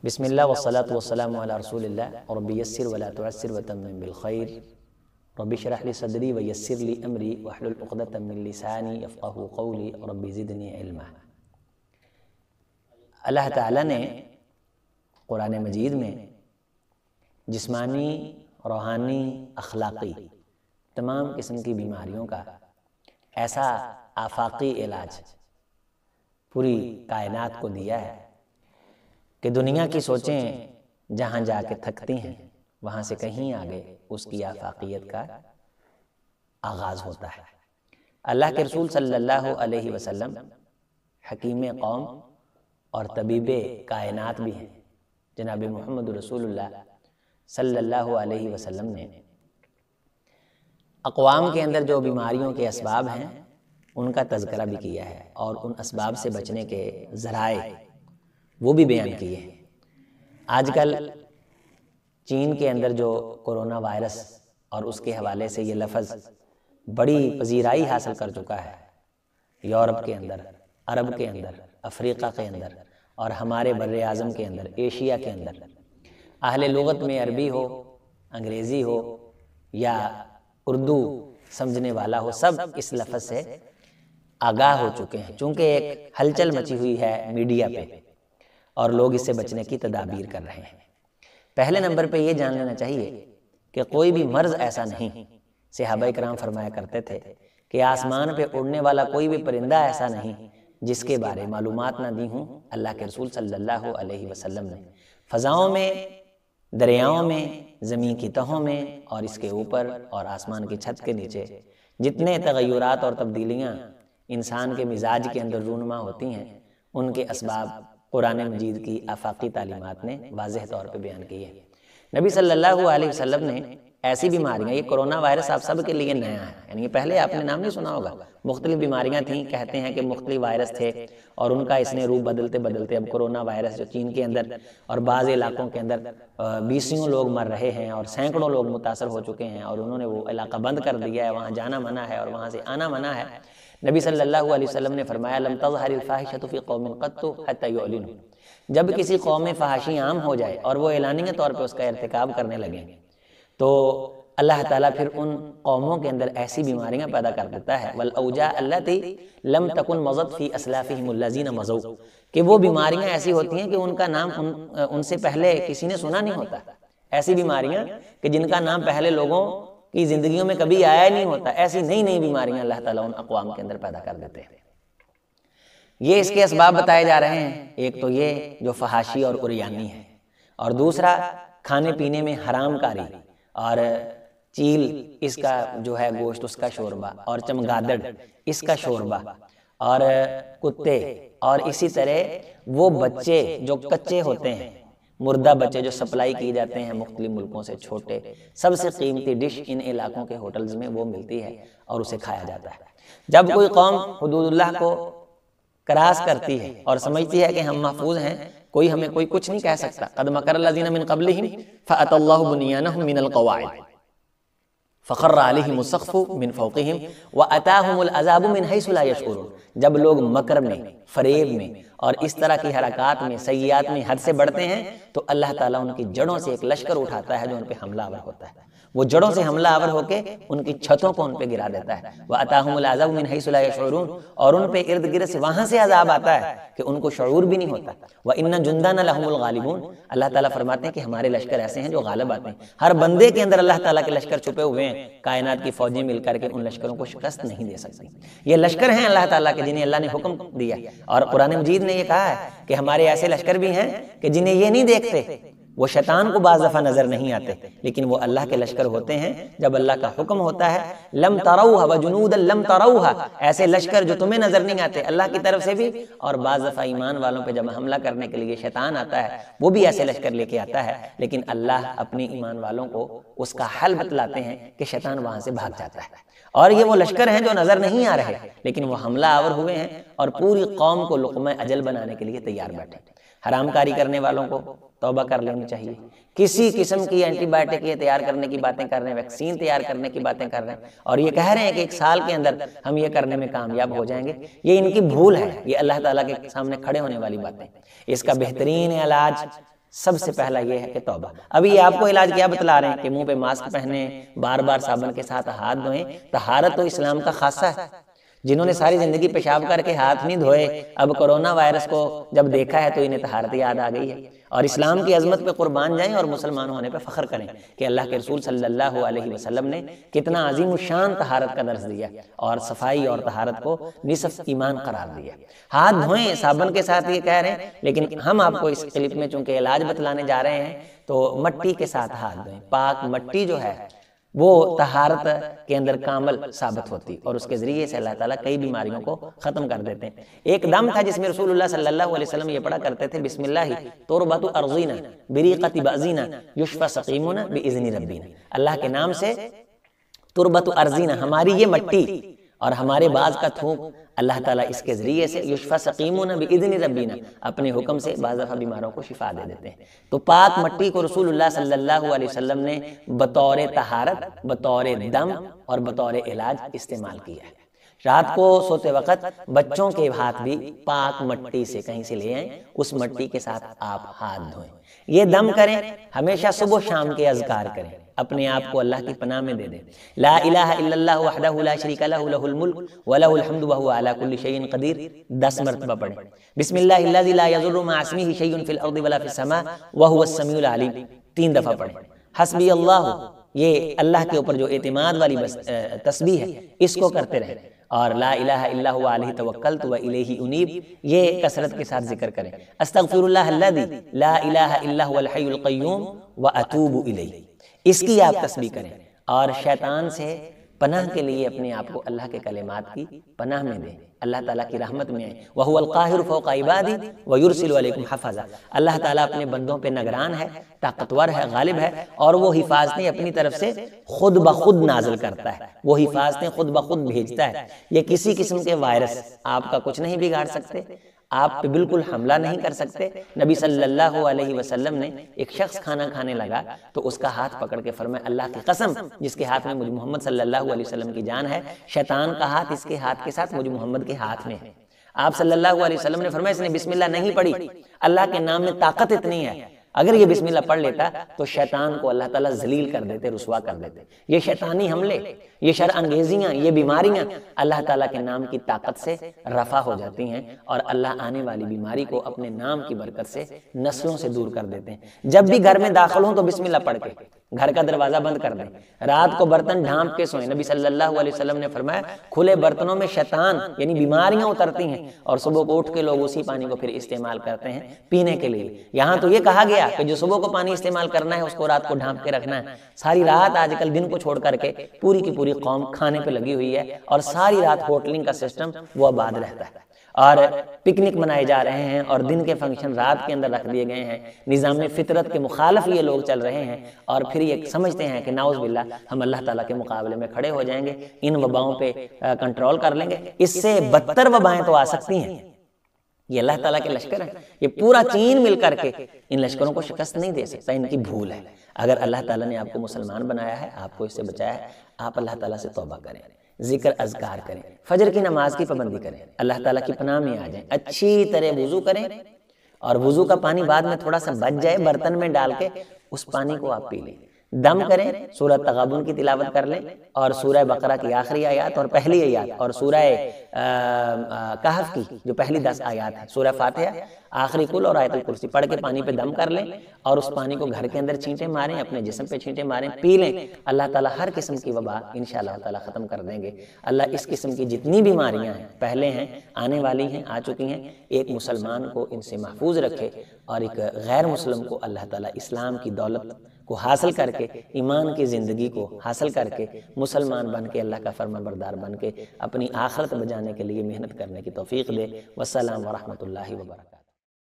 بسم اللہ والصلاة والسلام علی رسول اللہ رب یسر ولا تعسر وتمم بالخیر رب اشرح لی صدری ویسر لی امری واحلل عقدۃ من لسانی یفقہوا قولی رب زدنی علما۔ اللہ تعالیٰ نے قرآن مجید میں جسمانی، روحانی، اخلاقی تمام قسم کی بیماریوں کا ایسا آفاقی علاج پوری کائنات کو دیا ہے کہ دنیا کی سوچیں جہاں جا کے تھکتی ہیں وہاں سے کہیں آگے اس کی آفاقیت کا آغاز ہوتا ہے۔ اللہ کے رسول صلی اللہ علیہ وسلم حکیم قوم اور طبیب کائنات بھی ہیں۔ جناب محمد رسول اللہ صلی اللہ علیہ وسلم نے اقوام کے اندر جو بیماریوں کے اسباب ہیں ان کا تذکرہ بھی کیا ہے اور ان اسباب سے بچنے کے ذرائع وہ بھی بیان کیے ہیں۔ آج کل چین کے اندر جو کرونا وائرس اور اس کے حوالے سے یہ لفظ بڑی پذیرائی حاصل کر چکا ہے، یورپ کے اندر، عرب کے اندر، افریقہ کے اندر اور ہمارے بر اعظم کے اندر، ایشیا کے اندر، اہل لغت میں عربی ہو، انگریزی ہو یا اردو سمجھنے والا ہو، سب اس لفظ سے آگاہ ہو چکے ہیں، چونکہ ایک ہلچل مچی ہوئی ہے میڈیا پہ اور لوگ اس سے بچنے کی تدابیر کر رہے ہیں۔ پہلے نمبر پہ یہ جان لینا چاہیے کہ کوئی بھی مرض ایسا نہیں، صحابہ کرام فرمایا کرتے تھے کہ آسمان پہ اڑنے والا کوئی بھی پرندہ ایسا نہیں جس کے بارے معلومات نہ دی ہوں اللہ کے رسول صلی اللہ علیہ وسلم نے۔ فضاؤں میں، دریاؤں میں، زمین کی تہوں میں اور اس کے اوپر اور آسمان کی چھت کے نیچے جتنے تغیرات اور تبدیلیاں انسان کے مزاج کے اندر رونما ہوتی ہیں ان کے اسباب قرآن مجید کی آفاقی تعلیمات نے واضح طور پہ بیان کی ہے۔ نبی صلی اللہ علیہ وسلم نے ایسی بیماریاں، یہ کرونا وائرس آپ سب کے لیے نیا ہے، یعنی یہ پہلے آپ نے نام نہیں سنا ہوگا، مختلف بیماریاں تھیں، کہتے ہیں کہ مختلف وائرس تھے اور ان کا اس نے روپ بدلتے بدلتے اب کرونا وائرس جو چین کے اندر اور بعض علاقوں کے اندر 20 لوگ مر رہے ہیں اور سینکڑوں لوگ متاثر ہو چکے ہیں اور انہوں نے وہ علاقہ بند کر دیا ہے، وہاں جانا منع ہے اور وہاں سے آنا منع ہے۔ نبی صلی اللہ علیہ وسلم نے فرمایا لم تظہر الفاحشۃ فی قوم قط حتی یعلنوا، جب کسی قوم میں فحاشی عام ہو جائے اور وہ اعلانیہ طور پہ اس کا ارتکاب کرنے لگیں تو اللہ تعالیٰ پھر ان قوموں کے اندر ایسی بیماریاں پیدا کر دیتا ہے والاوجاع التی لم تکن مضت فی اسلافہم الذین مضوا، کہ وہ بیماریاں ایسی ہوتی ہیں کہ ان کا نام ان سے پہلے کسی نے سنا نہیں ہوتا، ایسی بیماریاں کہ جن کا نام پہلے لوگوں کی زندگیوں میں کبھی آیا نہیں ہوتا، ایسی نئی نئی بیماریاں اللہ تعالیٰ ان اقوام کے اندر پیدا کر دیتے ہیں۔ یہ اس کے اسباب بتائے جا رہے ہیں، ایک تو یہ جو فحاشی اور عریانی ہے، اور دوسرا کھانے پینے میں حرام کاری اور چیل اس کا جو ہے گوشت اس کا شوربہ اور چمگادڑ اس کا شوربہ اور کتے اور اسی طرح وہ بچے جو کچے ہوتے ہیں، مردہ بچے جو سپلائی کی جاتے ہیں مختلف ملکوں سے، چھوٹے، سب سے قیمتی ڈش ان علاقوں کے ہوٹلز میں وہ ملتی ہے اور اسے کھایا جاتا ہے۔ جب کوئی قوم حدود اللہ کو کراس کرتی ہے اور سمجھتی ہے کہ ہم محفوظ ہیں، کوئی ہمیں کوئی کچھ نہیں کہہ سکتا، قد مکر الذین من قبلہم فأتی اللہ بنیانہم من القواعد فخر علیہم السقف من فوقہم واتاہم العذاب من حیث لا یشعرون، جب لوگ مکر میں، فریب میں اور اس طرح کی حرکات میں، سیئات میں حد سے بڑھتے ہیں تو اللہ تعالیٰ ان کی جڑوں سے ایک لشکر اٹھاتا ہے جو ان پہ حملہ آور ہوتا ہے، وہ جڑوں سے حملہ آور ہو کے ان کی چھتوں کو ان پہ گرا دیتا ہے۔ وَأَتَاهُمُ الْعَذَابُ مِنْ حَيْثُ لَا يَشْعُرُونَ، اور ان پہ ارد گرد سے وہاں سے عذاب آتا ہے کہ ان کو شعور بھی نہیں ہوتا۔ وَإِنَّ جُنْدَنَا لَهُمُ الْغَالِبُونَ، اللہ تعالیٰ فرماتے ہیں کہ ہمارے لشکر ایسے ہیں جو غالب آتے ہیں، ہر بندے کے اندر اللہ تعالیٰ کے لشکر چھپے ہوئے ہیں، کائنات کی فوجیں مل کر کے ان لشکروں کو شکست نہیں دے سکتی۔ یہ لشکر ہیں اللہ تعالیٰ کے جنہیں اللہ نے حکم دیا، اور قرآن مجید نے یہ کہا ہے کہ ہمارے ایسے لشکر بھی ہیں کہ جنہیں یہ نہیں دیکھتے، وہ شیطان کو بعض دفعہ نظر نہیں آتے لیکن وہ اللہ کے لشکر ہوتے ہیں جب اللہ کا حکم ہوتا ہے۔ لم تروها وجنودا لم تروها، ایسے لشکر جو تمہیں نظر نہیں آتے اللہ کی طرف سے بھی، اور بعض دفعہ ایمان والوں پہ جب حملہ کرنے کے لیے شیطان آتا ہے وہ بھی ایسے لشکر لے کے آتا ہے، لیکن اللہ اپنی ایمان والوں کو اس کا حل بتلاتے ہیں کہ شیطان وہاں سے بھاگ جاتا ہے۔ اور یہ وہ لشکر ہیں جو نظر نہیں آ رہے لیکن وہ حملہ آور ہوئے ہیں اور پوری قوم کو لقمہ اجل بنانے کے لیے تیار بیٹھے۔ حرام کاری کرنے والوں کو توبہ کر لینی چاہیے، کسی قسم کی اینٹی بائیوٹک یہ تیار کرنے کی باتیں کر رہے ہیں، ویکسین تیار کرنے کی باتیں کر رہے ہیں اور یہ کہہ رہے ہیں کہ 1 سال کے اندر ہم یہ کرنے میں کامیاب ہو جائیں گے، یہ ان کی بھول ہے، یہ اللہ تعالیٰ کے سامنے کھڑے ہونے والی باتیں۔ اس کا بہترین علاج سب سے پہلا یہ ہے کہ توبہ۔ ابھی یہ آپ کو علاج کیا بتلا رہے ہیں کہ منہ پہ ماسک پہنیں، بار بار صابن کے ساتھ ہاتھ دھوئیں۔ طہارت تو اسلام کا خاصہ ہے۔ جنہوں نے ساری زندگی پیشاب کر کے ہاتھ نہیں دھوئے، اب کرونا وائرس کو جب دیکھا ہے تو انہیں طہارت یاد آ گئی ہے، اور اسلام کی عظمت پہ قربان جائیں اور مسلمان ہونے پہ فخر کریں کہ اللہ کے رسول صلی اللہ علیہ وسلم نے کتنا عظیم الشان طہارت کا درس دیا اور صفائی اور طہارت کو نصف ایمان قرار دیا۔ ہاتھ دھوئیں صابن کے ساتھ یہ کہہ رہے ہیں، لیکن ہم آپ کو اس کلپ میں چونکہ علاج بتلانے جا رہے ہیں تو مٹی کے ساتھ ہاتھ دھوئیں۔ پاک مٹی جو ہے وہ طہارت کے اندر کامل ثابت ہوتی، اور اس کے ذریعے سے اللہ تعالیٰ کئی بیماریوں کو ختم کر دیتے ہیں۔ ایک دم تھا جس میں رسول اللہ صلی اللہ علیہ وسلم یہ پڑھا کرتے تھے، بسم اللہ تربت ارضینا بریقت بعضینا یشفی سقیمنا باذن ربینا۔ اللہ کے نام سے تربت ارضینا، ہماری یہ مٹی اور ہمارے بعض کا تھوک، اللہ تعالیٰ اس کے ذریعے سے یشفی سقیمنا باذن ربینا، اپنے حکم سے بعض دفعہ بیماروں کو شفا دے دیتے ہیں۔ تو پاک مٹی کو رسول اللہ صلی اللہ علیہ وسلم نے بطور طہارت، بطور دم اور بطور علاج استعمال کیا ہے۔ رات کو سوتے وقت بچوں کے ہاتھ بھی پاک مٹی سے کہیں سے لے آئیں، اس مٹی کے ساتھ آپ ہاتھ دھوئیں، یہ دم کریں، ہمیشہ صبح شام کے اذکار کریں، اپنے آپ کو اللہ کی پناہ میں دے دیں۔ لا الہ الا اللہ وحدہ لا شریک لہ لہ الملک ولہ الحمد وہو علی کل شیء قدیر 10 مرتبہ پڑھیں۔ بسم اللہ الذی لا یضر مع اسمہ شیء فی الارض ولا فی السماء وہو السمیع العلیم 3 دفعہ پڑھیں۔ حسبی اللہ، یہ اللہ کے اوپر جو اعتماد والی تسبیح ہے اس کو کرتے رہیں، اور لا الہ الا هو علیہ توکلت و الیہ انیب یہ کثرت کے ساتھ ذکر کریں۔ استغفر اللہ الذی لا الہ الا هو الحی القیوم واتوب الیہ، اس کی آپ تسبیح کریں، اور شیطان سے پناہ کے لیے اپنے آپ کو اللہ کے کلمات کی پناہ میں دیں، اللہ تعالیٰ کی رحمت میں آئیں۔ وَهُوَ الْقَاهِرُ فَوْقَ عِبَادِهِ وَيُرْسِلُ عَلَيْكُمْ حَفَظًا، اللہ تعالیٰ اپنے بندوں پہ نگران ہے، طاقتور ہے، غالب ہے، اور وہ حفاظتیں اپنی طرف سے خود بخود نازل کرتا ہے، وہ حفاظتیں خود بخود بھیجتا ہے۔ یہ کسی قسم کے وائرس آپ کا کچھ نہیں بگاڑ سکتے، آپ پہ بالکل حملہ نہیں کر سکتے۔ نبی صلی اللہ علیہ وسلم نے ایک شخص کھانا کھانے لگا تو اس کا ہاتھ پکڑ کے فرمایا اللہ کی قسم جس کے ہاتھ میں مجھ محمد صلی اللہ علیہ وسلم کی جان ہے، شیطان کا ہاتھ اس کے ہاتھ کے ساتھ مجھ محمد کے ہاتھ میں ہے۔ آپ صلی اللہ علیہ وسلم نے فرمایا اس نے بسم اللہ نہیں پڑھی، اللہ کے نام میں طاقت اتنی ہے، اگر یہ بسم اللہ پڑھ لیتا تو شیطان کو اللہ تعالیٰ ذلیل کر دیتے، رسوا کر دیتے۔ یہ شیطانی حملے، یہ شر انگیزیاں، یہ بیماریاں اللہ تعالیٰ کے نام کی طاقت سے رفع ہو جاتی ہیں، اور اللہ آنے والی بیماری کو اپنے نام کی برکت سے نسلوں سے دور کر دیتے ہیں۔ جب بھی گھر میں داخل ہوں تو بسم اللہ پڑھ کے گھر کا دروازہ بند کر دیں، رات کو برتن ڈھانپ کے سوئیں۔ نبی صلی اللہ علیہ وسلم نے فرمایا کھلے برتنوں میں شیطان یعنی بیماریاں اترتی ہیں، اور صبح کو اٹھ کے لوگ اسی پانی کو پھر استعمال کرتے ہیں پینے کے لیے۔ یہاں تو یہ کہا گیا کہ جو صبح کو پانی استعمال کرنا ہے اس کو رات کو ڈھانپ کے رکھنا ہے۔ ساری رات آج کل دن کو چھوڑ کر کے پوری کی پوری قوم کھانے پہ لگی ہوئی ہے، اور ساری رات ہوٹلنگ کا سسٹم وہ آباد رہتا ہے، اور پکنک منائے جا رہے ہیں، اور دن کے فنکشن رات کے اندر رکھ دیے گئے ہیں۔ نظام فطرت کے مخالف یہ لوگ چل رہے ہیں، اور پھر یہ سمجھتے ہیں کہ نعوذ باللہ ہم اللہ تعالیٰ کے مقابلے میں کھڑے ہو جائیں گے، ان وباؤں پہ کنٹرول کر لیں گے۔ اس سے بدتر وبائیں تو آ سکتی ہیں۔ یہ اللہ تعالیٰ کے لشکر ہیں، یہ پورا چین مل کر کے ان لشکروں کو شکست نہیں دے سکتا، ان کی بھول ہے۔ اگر اللہ تعالیٰ نے آپ کو مسلمان بنایا ہے، آپ کو اس سے بچایا ہے، آپ اللہ تعالیٰ سے توبہ کریں، ذکر اذکار کریں، فجر کی نماز کی پابندی کریں، اللہ تعالیٰ کی پناہ میں آ جائیں، اچھی طرح وضو کریں، اور وضو کا پانی بعد میں تھوڑا سا بچ جائے برتن میں ڈال کے اس پانی کو آپ پی لیں، دم کریں، سورہ تغابن کی تلاوت کر لیں، اور سورہ بقرہ کی آخری آیات اور پہلی آیات، اور سورہ کہف کی جو پہلی 10 آیات ہیں، سورہ فاتحہ، آخری کل اور آیت الکرسی پڑھ کے پانی پہ دم کر لیں، اور اس پانی کو گھر کے اندر چھینٹے ماریں، اپنے جسم پہ چھینٹے ماریں، پی لیں۔ اللہ تعالیٰ ہر قسم کی وبا انشاءاللہ تعالیٰ ختم کر دیں گے۔ اللہ اس قسم کی جتنی بیماریاں ہیں، پہلے ہیں، آنے والی ہیں، آ چکی ہیں، ایک مسلمان کو ان سے محفوظ رکھے، اور ایک غیر مسلم کو اللہ تعالیٰ اسلام کی دولت کو حاصل کر کے، ایمان کی زندگی کو حاصل کر کے، مسلمان بن کے، اللہ کا فرمان بردار بن کے اپنی آخرت بچانے کے لیے محنت کرنے کی توفیق دے۔ والسلام ورحمۃ اللہ وبرکاتہ۔